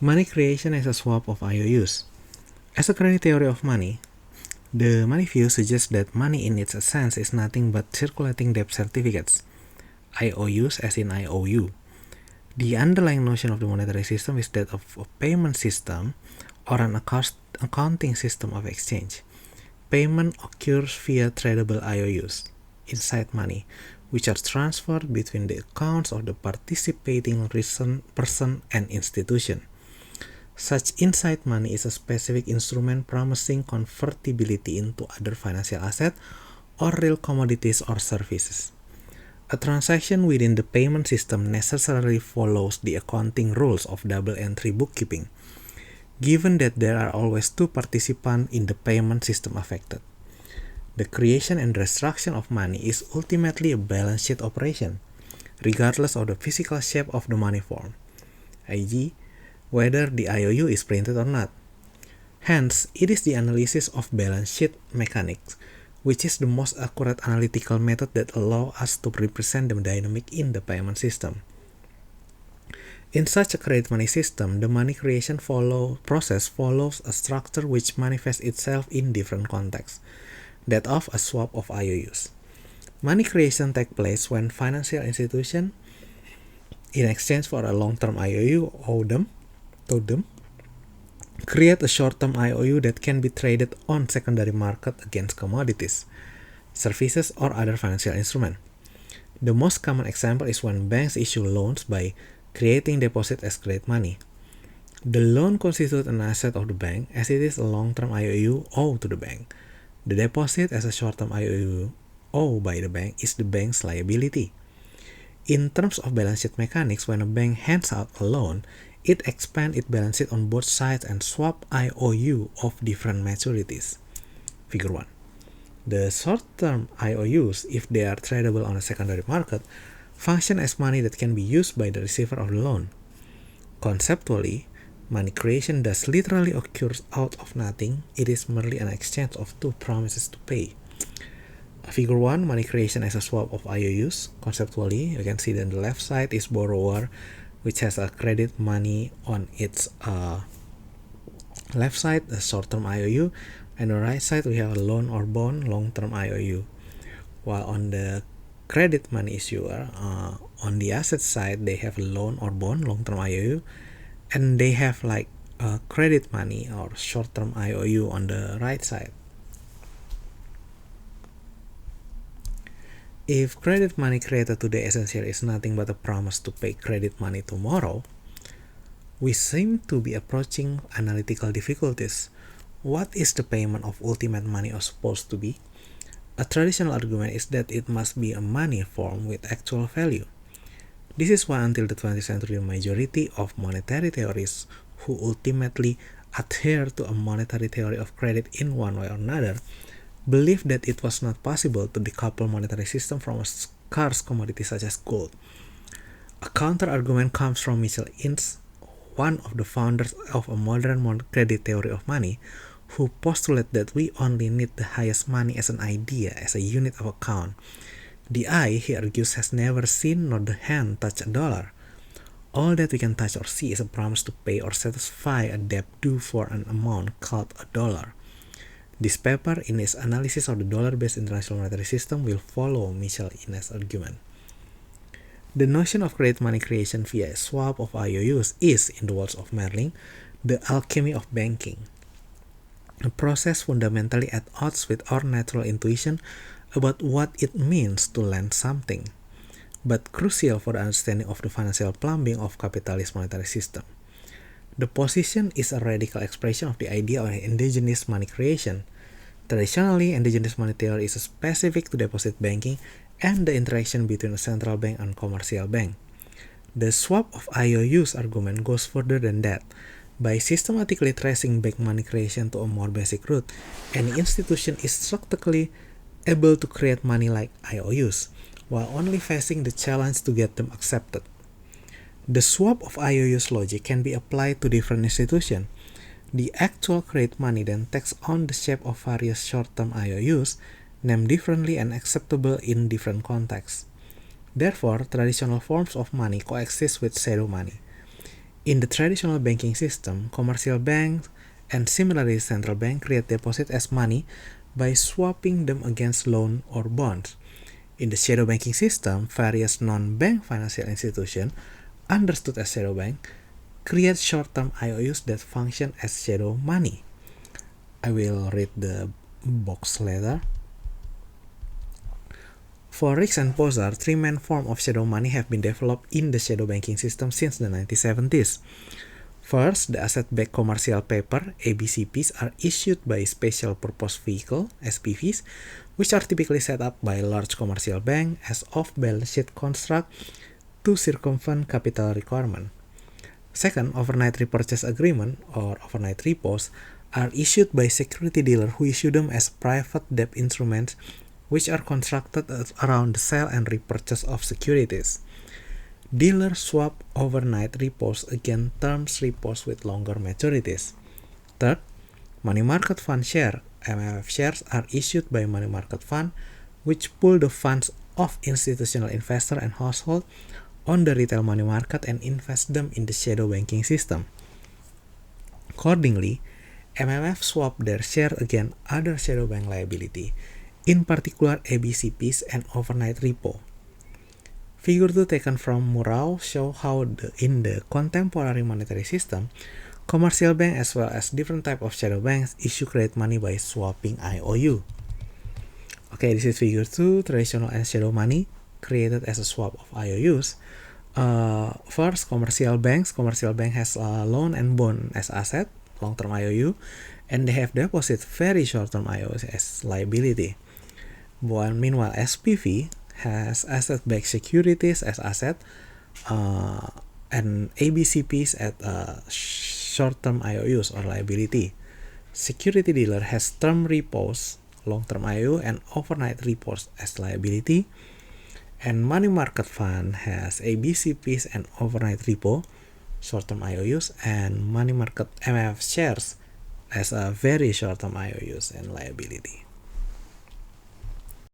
Money creation as a swap of IOUs. As a credit theory of money, the money view suggests that money in its essence is nothing but circulating debt certificates, IOUs as in IOU. The underlying notion of the monetary system is that of a payment system or an accounting system of exchange. Payment occurs via tradable IOUs, inside money, which are transferred between the accounts of the participating person and institution. Such inside money is a specific instrument promising convertibility into other financial assets or real commodities or services. A transaction within the payment system necessarily follows the accounting rules of double entry bookkeeping, given that there are always two participants in the payment system affected. The creation and destruction of money is ultimately a balance sheet operation, regardless of the physical shape of the money form, i.e., whether the IOU is printed or not. Hence, it is the analysis of balance sheet mechanics, which is the most accurate analytical method that allows us to represent the dynamic in the payment system. In such a credit money system, the money creation process follows a structure which manifests itself in different contexts, that of a swap of IOUs. Money creation takes place when financial institutions, in exchange for a long-term IOU owed them, create a short-term IOU that can be traded on secondary market against commodities, services, or other financial instruments. The most common example is when banks issue loans by creating deposit as credit money. The loan constitutes an asset of the bank as it is a long-term IOU owed to the bank. The deposit as a short-term IOU owed by the bank is the bank's liability. In terms of balance sheet mechanics, when a bank hands out a loan, it expands its balance sheet on both sides and swap IOU of different maturities. Figure 1. The short-term IOUs, if they are tradable on a secondary market, function as money that can be used by the receiver of the loan. Conceptually, money creation does literally occur out of nothing. It is merely an exchange of two promises to pay. Figure 1, money creation as a swap of IOUs. Conceptually, you can see that the left side is borrower, which has a credit money on its left side, a short-term IOU, and the right side we have a loan or bond, long-term IOU. While on the credit money issuer, on the asset side, they have a loan or bond, long-term IOU, and they have like a credit money or short-term IOU on the right side. If credit money created today essentially is nothing but a promise to pay credit money tomorrow, we seem to be approaching analytical difficulties. What is the payment of ultimate money supposed to be? A traditional argument is that it must be a money form with actual value. This is why until the 20th century, the majority of monetary theorists who ultimately adhere to a monetary theory of credit in one way or another believed that it was not possible to decouple monetary system from a scarce commodity such as gold. A counter-argument comes from Michel Innes, one of the founders of a modern credit theory of money, who postulate that we only need the highest money as an idea, as a unit of account. The eye, he argues, has never seen nor the hand touch a dollar. All that we can touch or see is a promise to pay or satisfy a debt due for an amount called a dollar. This paper, in its analysis of the dollar-based international monetary system, will follow Michel Innes' argument. The notion of credit money creation via a swap of IOUs is, in the words of Merlin, the alchemy of banking, a process fundamentally at odds with our natural intuition about what it means to lend something, but crucial for the understanding of the financial plumbing of capitalist monetary system. The position is a radical expression of the idea of endogenous money creation. Traditionally, endogenous money theory is specific to deposit banking and the interaction between a central bank and commercial bank. The swap of IOUs argument goes further than that. By systematically tracing back money creation to a more basic root, any institution is structurally able to create money like IOUs, while only facing the challenge to get them accepted. The swap of IOUs logic can be applied to different institutions. The actual credit money then takes on the shape of various short-term IOUs, named differently and acceptable in different contexts. Therefore, traditional forms of money coexist with shadow money. In the traditional banking system, commercial banks and similarly central bank create deposit as money by swapping them against loan or bonds. In the shadow banking system, various non-bank financial institutions, understood as shadow bank, create short-term IOUs that function as shadow money. I will read the box later. For Rix and Posar, three main forms of shadow money have been developed in the shadow banking system since the 1970s. First, the asset-backed commercial paper, ABCPs, are issued by special purpose vehicle, SPVs, which are typically set up by large commercial banks as off-balance sheet construct to circumvent capital requirement. Second, overnight repurchase agreement, or overnight repos, are issued by security dealers who issue them as private debt instruments which are constructed around the sale and repurchase of securities. Dealers swap overnight repos against term repos with longer maturities. Third, money market fund share, MMF shares, are issued by money market fund, which pool the funds of institutional investor and household on the retail money market and invest them in the shadow banking system. Accordingly, MMF swap their share against other shadow bank liability, in particular ABCPs and overnight repo. Figure 2 taken from Murao show how in the contemporary monetary system, commercial banks as well as different type of shadow banks issue credit money by swapping IOU. Okay, this is figure 2, traditional and shadow money created as a swap of IOUs. First, commercial bank has loan and bond as asset, long-term IOU, and they have deposit very short-term IOUs as liability. Meanwhile, SPV has asset-backed securities as asset, and ABCPs at short-term IOUs or liability. Security dealer has term repos, long-term IOU, and overnight repos as liability. And money market fund has ABCPs and overnight repo, short-term IOUs, and money market MF shares as a very short-term IOUs and liability.